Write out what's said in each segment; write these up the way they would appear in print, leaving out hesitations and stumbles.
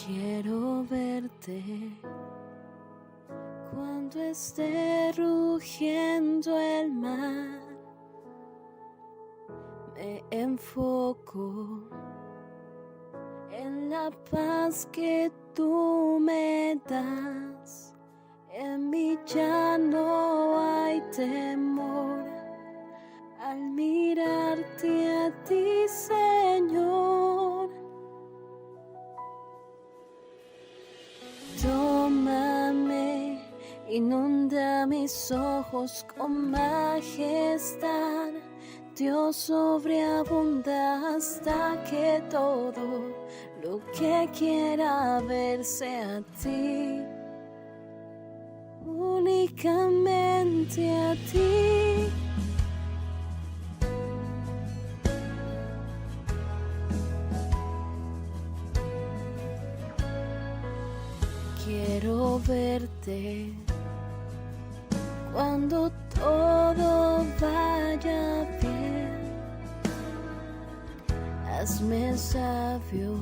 Quiero verte cuando esté rugiendo el mar. Me enfoco en la paz que tú me das. En mí ya no hay temor al mirarte a ti, Señor. Tómame, inunda mis ojos con majestad. Dios sobreabunda hasta que todo lo que quiera ver sea a ti, únicamente a ti. Quiero verte cuando todo vaya bien. Hazme sabio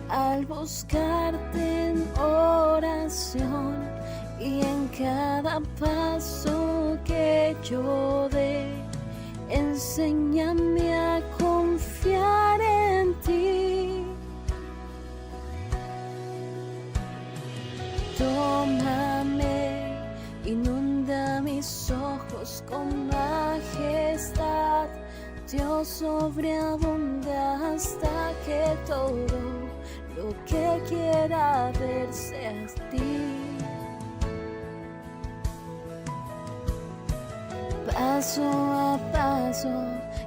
al buscarte en oración, y en cada paso que yo dé, enséñame a confiar en ti. Tómame, inunda mis ojos con majestad. Dios sobreabunda hasta que todo lo que quiera ver seas ti. Paso a paso,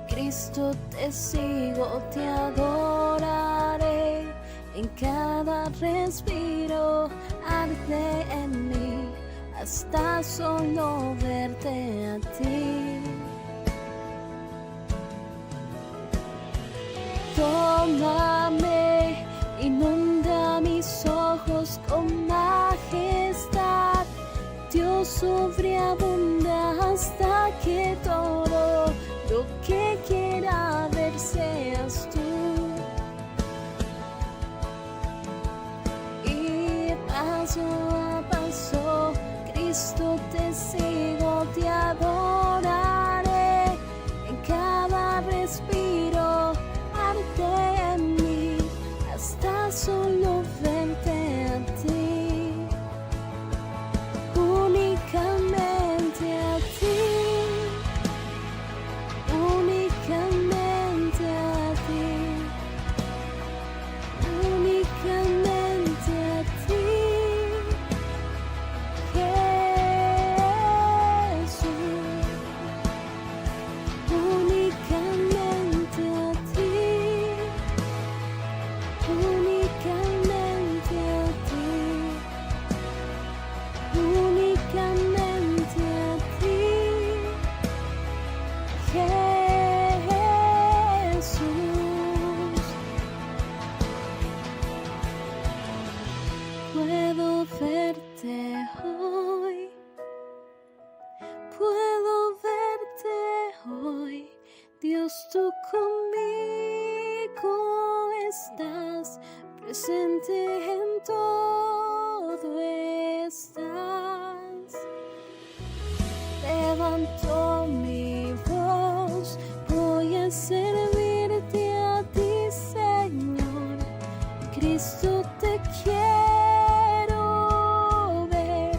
Cristo te sigo, te adoraré. En cada respiro arde en mí, hasta solo verte a ti. Tómame, inunda mis ojos con majestad. Dios sobreabunda hasta que todo lo que quiera ver seas tú. Y paso a paso, Cristo te sigo, te adoraré. En cada respiro arde en mí, hasta solo verte a ti, únicamente a ti, únicamente a ti, únicamente a ti, Jesús, únicamente a ti, únicamente a ti, únicamente a ti, Jesús. Puedo verte hoy, puedo verte hoy. Dios, tú conmigo estás, presente en todo estás. Levanto mi voz, voy a servirte a ti, Señor. Cristo, te quiero ver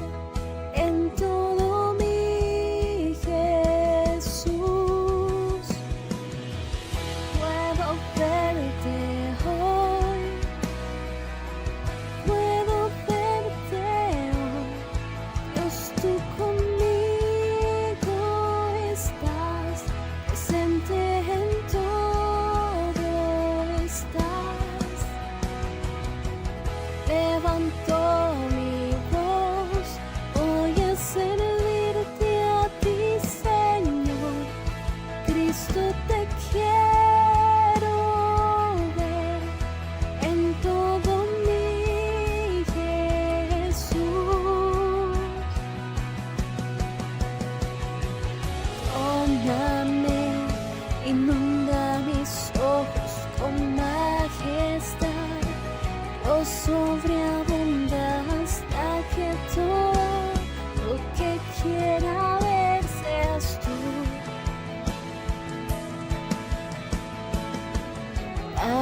en todo mi Jesús. Puedo verte hoy, puedo verte hoy. Dios, tú conmigo estás, presente en todo estás. Levanto mi voz, voy a servirte a ti, Señor. Cristo, te quiero ver en todo mi Jesús.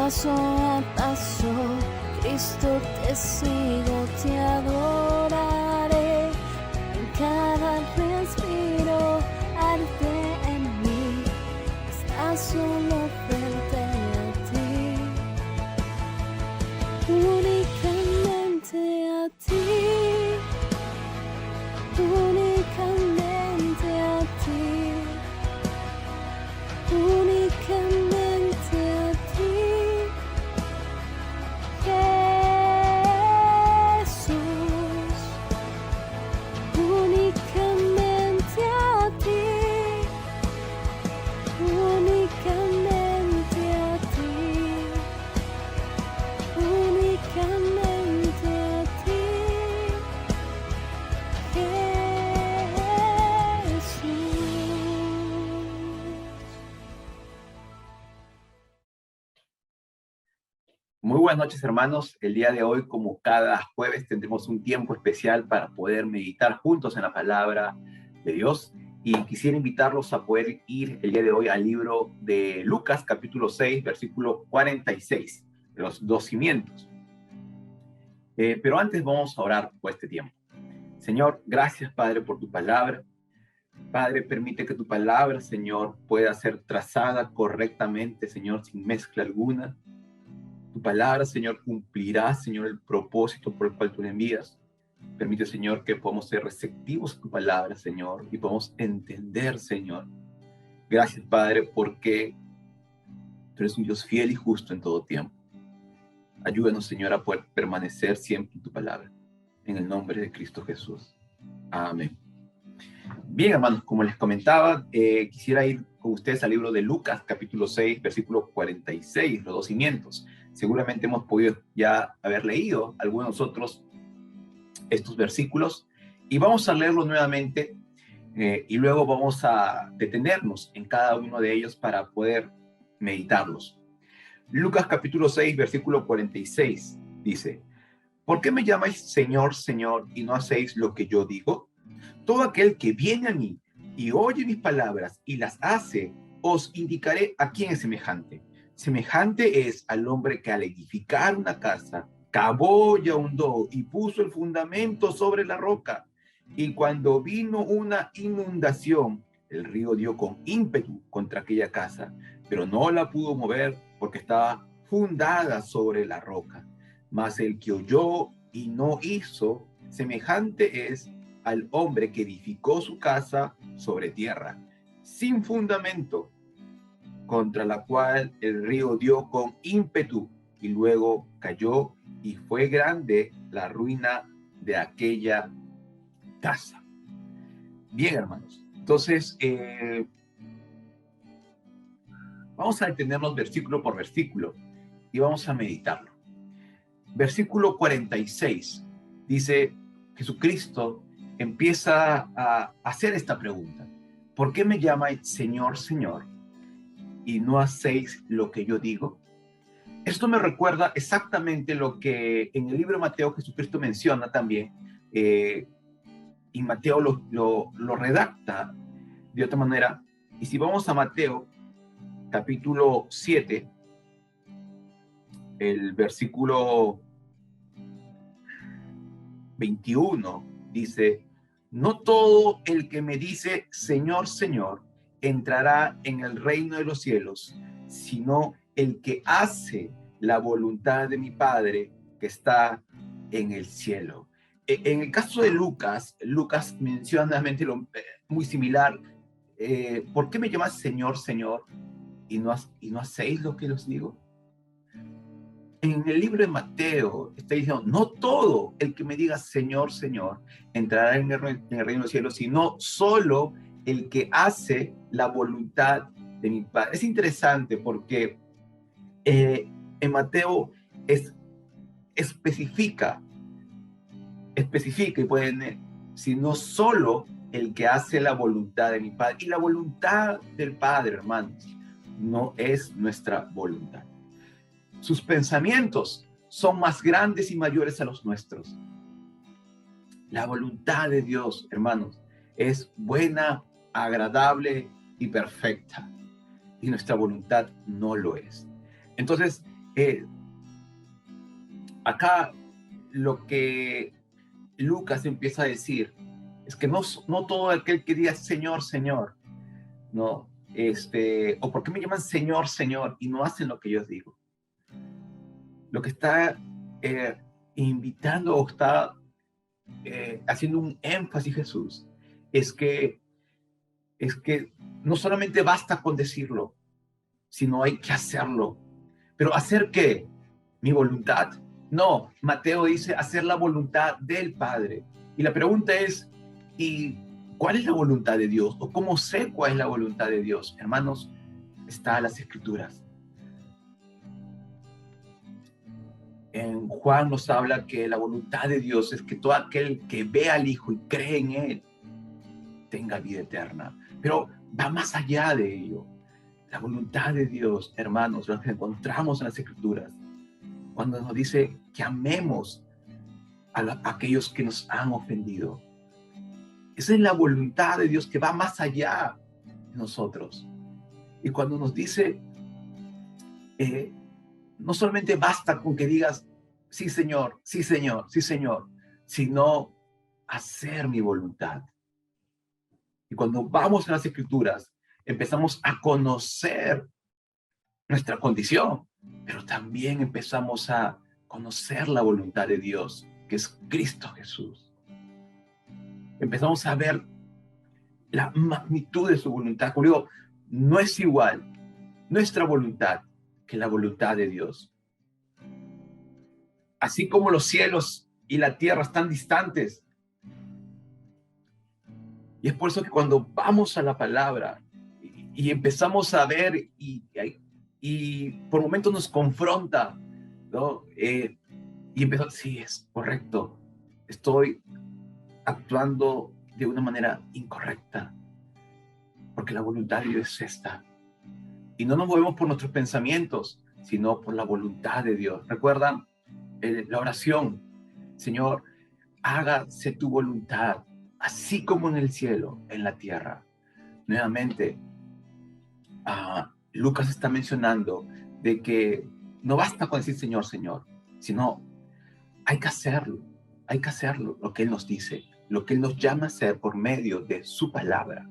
paso a paso, Cristo te sigo, te adoraré. En cada respiro arde en mí, estás solo frente a ti, únicamente a ti, únicamente a ti, únicamente a ti, Jesús, únicamente a ti, únicamente a ti, únicamente a ti, Jesús. Muy buenas noches, hermanos. El día de hoy, como cada jueves, tendremos un tiempo especial para poder meditar juntos en la palabra de Dios. Y quisiera invitarlos a poder ir el día de hoy al libro de Lucas, capítulo 6, versículo 46, los dos cimientos. Pero antes vamos a orar por este tiempo. Señor, gracias, Padre, por tu palabra. Padre, permite que tu palabra, Señor, pueda ser trazada correctamente, Señor, sin mezcla alguna. Tu palabra, Señor, cumplirá, Señor, el propósito por el cual tú le envías. Permite, Señor, que podamos ser receptivos a tu palabra, Señor, y podamos entender, Señor. Gracias, Padre, porque tú eres un Dios fiel y justo en todo tiempo. Ayúdanos, Señor, a poder permanecer siempre en tu palabra. En el nombre de Cristo Jesús. Amén. Bien, hermanos, como les comentaba, quisiera ir con ustedes al libro de Lucas, capítulo 6, versículo 46, los dos cimientos. Seguramente hemos podido ya haber leído algunos de nosotros estos versículos y vamos a leerlos nuevamente y luego vamos a detenernos en cada uno de ellos para poder meditarlos. Lucas capítulo 6, versículo 46 dice: ¿Por qué me llamáis Señor, Señor, y no hacéis lo que yo digo? Todo aquel que viene a mí y oye mis palabras y las hace, os indicaré a quién es semejante. Semejante es al hombre que al edificar una casa, cavó y ahondó y puso el fundamento sobre la roca. Y cuando vino una inundación, el río dio con ímpetu contra aquella casa, pero no la pudo mover porque estaba fundada sobre la roca. Mas el que oyó y no hizo, semejante es al hombre que edificó su casa sobre tierra, sin fundamento, contra la cual el río dio con ímpetu y luego cayó, y fue grande la ruina de aquella casa. Bien, hermanos, entonces vamos a detenernos versículo por versículo y vamos a meditarlo. Versículo 46 dice: Jesucristo empieza a hacer esta pregunta: ¿por qué me llamáis Señor, Señor, y no hacéis lo que yo digo? Esto me recuerda exactamente lo que en el libro de Mateo Jesucristo menciona también, y Mateo lo redacta de otra manera. Y si vamos a Mateo capítulo 7, el versículo 21 dice: no todo el que me dice Señor, Señor entrará en el reino de los cielos, sino el que hace la voluntad de mi Padre que está en el cielo. En el caso de Lucas menciona muy similar. ¿Por qué me llamas Señor, Señor, y no hacéis lo que os digo? En el libro de Mateo está diciendo: no todo el que me diga Señor, Señor entrará en el reino de los cielos, sino solo el que hace la voluntad de mi Padre. Es interesante porque en Mateo especifica y pueden, sino solo el que hace la voluntad de mi Padre. Y la voluntad del Padre, hermanos, no es nuestra voluntad. Sus pensamientos son más grandes y mayores a los nuestros. La voluntad de Dios, hermanos, es buena, agradable y perfecta. Y nuestra voluntad no lo es. Entonces, Eh, Acá lo que Lucas empieza a decir es que no todo aquel que diga Señor, Señor, no, o por qué me llaman Señor, Señor y no hacen lo que yo digo. Lo que está invitando o está haciendo un énfasis Jesús es que no solamente basta con decirlo, sino hay que hacerlo. Pero ¿hacer qué? ¿Mi voluntad? No, Mateo dice hacer la voluntad del Padre. Y la pregunta es, ¿y cuál es la voluntad de Dios? ¿O cómo sé cuál es la voluntad de Dios? Hermanos, está en las Escrituras. En Juan nos habla que la voluntad de Dios es que todo aquel que ve al Hijo y cree en Él tenga vida eterna. Pero va más allá de ello. La voluntad de Dios, hermanos, lo que encontramos en las Escrituras, cuando nos dice que amemos a aquellos que nos han ofendido. Esa es la voluntad de Dios que va más allá de nosotros. Y cuando nos dice, no solamente basta con que digas, sí Señor, sí Señor, sí Señor, sino hacer mi voluntad. Y cuando vamos a las Escrituras, empezamos a conocer nuestra condición, pero también empezamos a conocer la voluntad de Dios, que es Cristo Jesús. Empezamos a ver la magnitud de su voluntad. Como digo, no es igual nuestra voluntad que la voluntad de Dios. Así como los cielos y la tierra están distantes. Y es por eso que cuando vamos a la palabra y empezamos a ver y por momentos nos confronta, ¿no? Y empezamos, sí, es correcto, estoy actuando de una manera incorrecta, porque la voluntad de Dios es esta. Y no nos movemos por nuestros pensamientos, sino por la voluntad de Dios. ¿Recuerdan la oración? Señor, hágase tu voluntad, así como en el cielo, en la tierra. Nuevamente, Lucas está mencionando de que no basta con decir Señor, Señor, sino hay que hacerlo, lo que Él nos dice, lo que Él nos llama a hacer por medio de su palabra.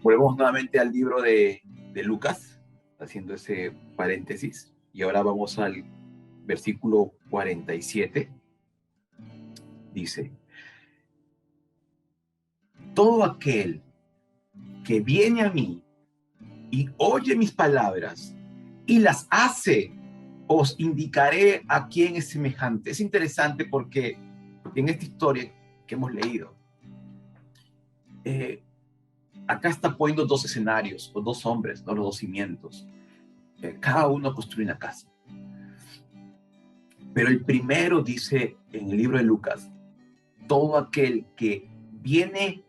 Volvemos nuevamente al libro de Lucas, haciendo ese paréntesis, y ahora vamos al versículo 47. Dice, todo aquel que viene a mí y oye mis palabras y las hace, os indicaré a quién es semejante. Es interesante porque en esta historia que hemos leído, acá está poniendo dos escenarios, los dos hombres, ¿no? Los dos cimientos. Cada uno construye una casa. Pero el primero dice en el libro de Lucas, todo aquel que viene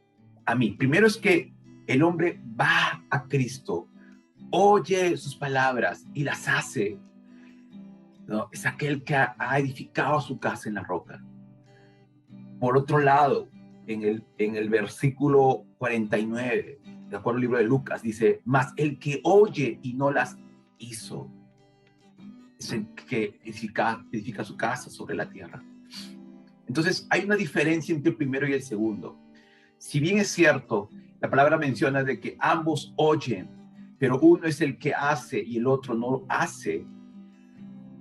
a mí. Primero es que el hombre va a Cristo, oye sus palabras y las hace, ¿no? Es aquel que ha edificado su casa en la roca. Por otro lado, en el versículo 49, de acuerdo al libro de Lucas, dice, mas el que oye y no las hizo, es el que edifica su casa sobre la tierra. Entonces, hay una diferencia entre el primero y el segundo. Si bien es cierto, la palabra menciona de que ambos oyen, pero uno es el que hace y el otro no hace.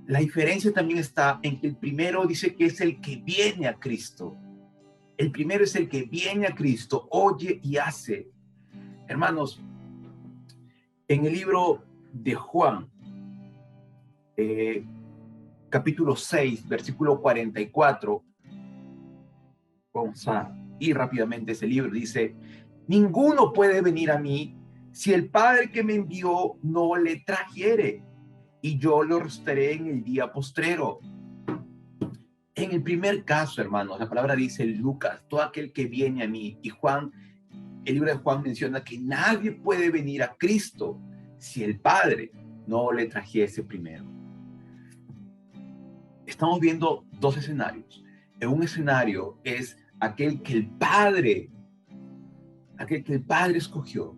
La diferencia también está en que el primero dice que es el que viene a Cristo. El primero es el que viene a Cristo, oye y hace. Hermanos, en el libro de Juan, capítulo 6, versículo 44, vamos a ir rápidamente a ese libro, dice, ninguno puede venir a mí si el Padre que me envió no le trajere, y yo lo resucitaré en el día postrero. En el primer caso, hermanos, la palabra dice Lucas, todo aquel que viene a mí, y Juan, el libro de Juan menciona que nadie puede venir a Cristo si el Padre no le trajese primero. Estamos viendo dos escenarios. En un escenario es aquel que el Padre escogió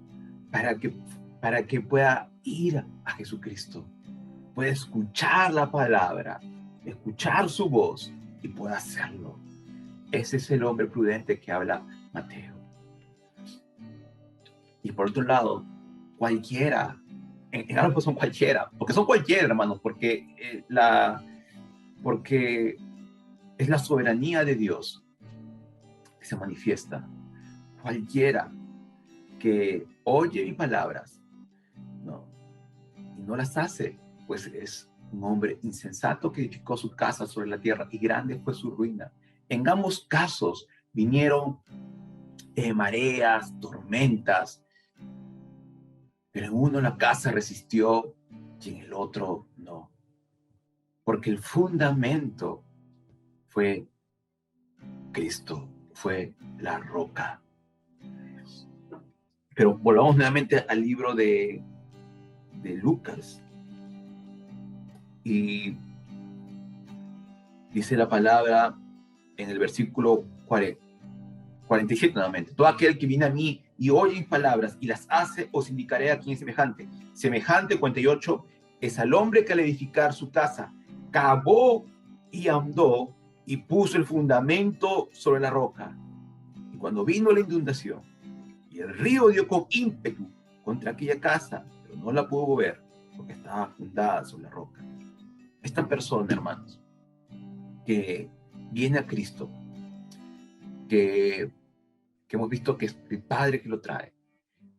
para que para que pueda ir a Jesucristo, pueda escuchar la palabra, escuchar su voz y pueda hacerlo. Ese es el hombre prudente que habla Mateo. Y por otro lado, cualquiera, en algo son cualquiera, porque son cualquiera, hermanos, porque es la soberanía de Dios que se manifiesta. Cualquiera que oye mis palabras, ¿no?, y no las hace, pues es un hombre insensato que edificó su casa sobre la tierra y grande fue su ruina. En ambos casos vinieron mareas, tormentas, pero en uno la casa resistió y en el otro no, porque el fundamento fue Cristo, fue la roca. Pero volvamos nuevamente al libro de Lucas. Y dice la palabra en el versículo 47 nuevamente: todo aquel que viene a mí y oye mis palabras y las hace, os indicaré a quién es semejante. Semejante, 48, es al hombre que al edificar su casa cavó y ahondó y puso el fundamento sobre la roca. Y cuando vino la inundación y el río dio con ímpetu contra aquella casa, pero no la pudo ver porque estaba fundada sobre la roca. Esta persona, hermanos, que viene a Cristo, que hemos visto que es el Padre que lo trae,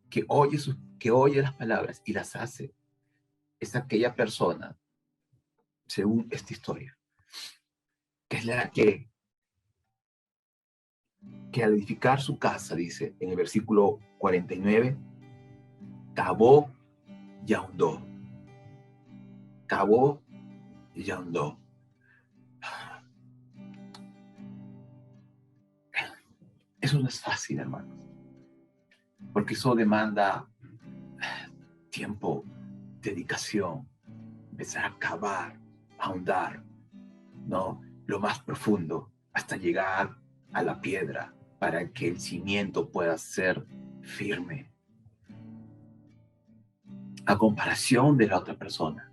que oye las palabras y las hace, es aquella persona, según esta historia, que es la que al edificar su casa, dice en el versículo 49, cavó y ahondó. Cavó y ahondó. Eso no es fácil, hermanos, porque eso demanda tiempo, dedicación, empezar a cavar, a ahondar, ¿no?, lo más profundo, hasta llegar a la piedra para que el cimiento pueda ser firme. A comparación de la otra persona,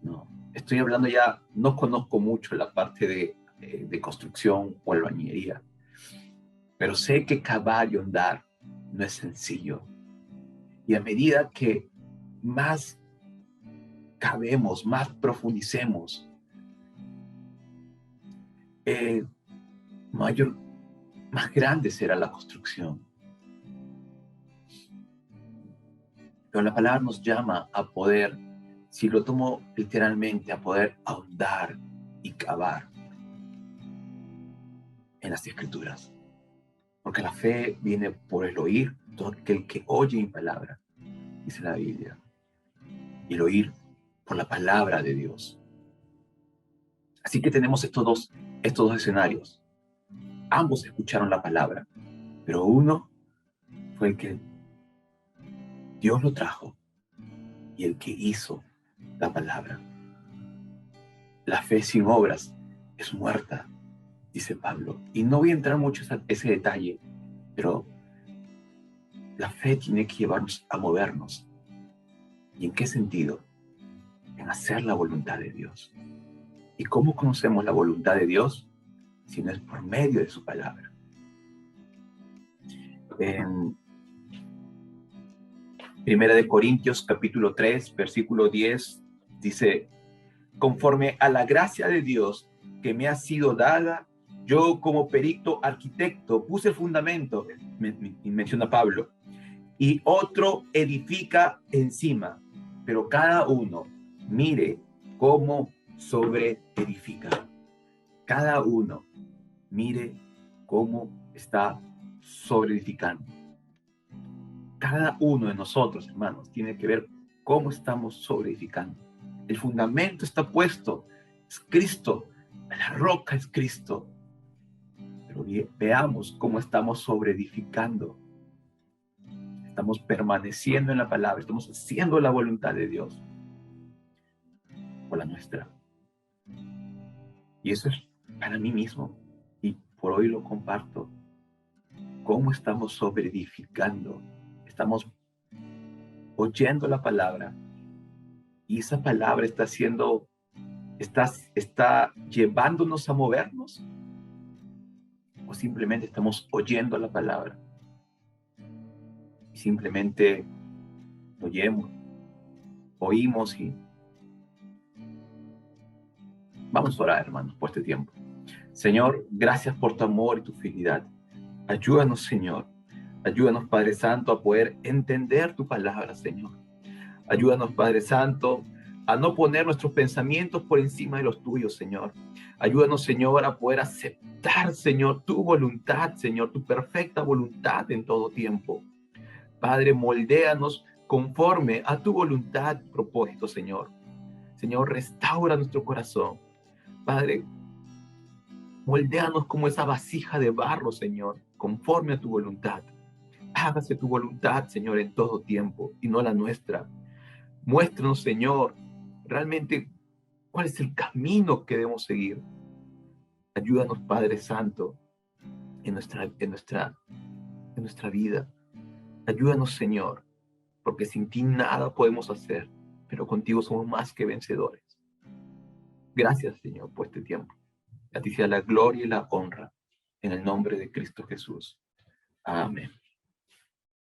¿no? Estoy hablando ya, no conozco mucho la parte de construcción o albañilería, pero sé que cavar y ahondar no es sencillo. Y a medida que más cavemos, más profundicemos, más grande será la construcción. Pero la palabra nos llama a poder, si lo tomo literalmente, a poder ahondar y cavar en las Escrituras. Porque la fe viene por el oír, todo aquel que oye mi palabra, dice la Biblia, y el oír por la palabra de Dios. Así que tenemos estos dos escenarios. Ambos escucharon la palabra, pero uno fue el que Dios lo trajo y el que hizo la palabra. La fe sin obras es muerta, dice Pablo. Y no voy a entrar mucho en ese detalle, pero la fe tiene que llevarnos a movernos. ¿Y en qué sentido? En hacer la voluntad de Dios. ¿Y cómo conocemos la voluntad de Dios? Si no es por medio de su palabra. En 1 Corintios capítulo 3, versículo 10, dice: conforme a la gracia de Dios que me ha sido dada, yo como perito arquitecto puse el fundamento, menciona Pablo, y otro edifica encima, pero cada uno mire cómo sobre edifica. Cada uno mire cómo está sobre edificando. Cada uno de nosotros, hermanos, tiene que ver cómo estamos sobre edificando. El fundamento está puesto, es Cristo, la roca es Cristo. Pero veamos cómo estamos sobre edificando. Estamos permaneciendo en la palabra, estamos haciendo la voluntad de Dios o la nuestra. Y eso es para mí mismo, y por hoy lo comparto. ¿Cómo estamos sobre edificando? Estamos oyendo la palabra, y esa palabra está llevándonos a movernos, o simplemente estamos oyendo la palabra y simplemente oímos y vamos a orar, hermanos, por este tiempo. Señor, gracias por tu amor y tu fidelidad. Ayúdanos, Señor. Ayúdanos, Padre Santo, a poder entender tu palabra, Señor. Ayúdanos, Padre Santo, a no poner nuestros pensamientos por encima de los tuyos, Señor. Ayúdanos, Señor, a poder aceptar, Señor, tu voluntad, Señor, tu perfecta voluntad en todo tiempo. Padre, moldéanos conforme a tu voluntad y propósito, Señor. Señor, restaura nuestro corazón. Padre, moldéanos como esa vasija de barro, Señor, conforme a tu voluntad. Hágase tu voluntad, Señor, en todo tiempo y no la nuestra. Muéstranos, Señor, realmente cuál es el camino que debemos seguir. Ayúdanos, Padre Santo, en nuestra vida. Ayúdanos, Señor, porque sin ti nada podemos hacer, pero contigo somos más que vencedores. Gracias, Señor, por este tiempo. A ti sea la gloria y la honra, en el nombre de Cristo Jesús. Amén.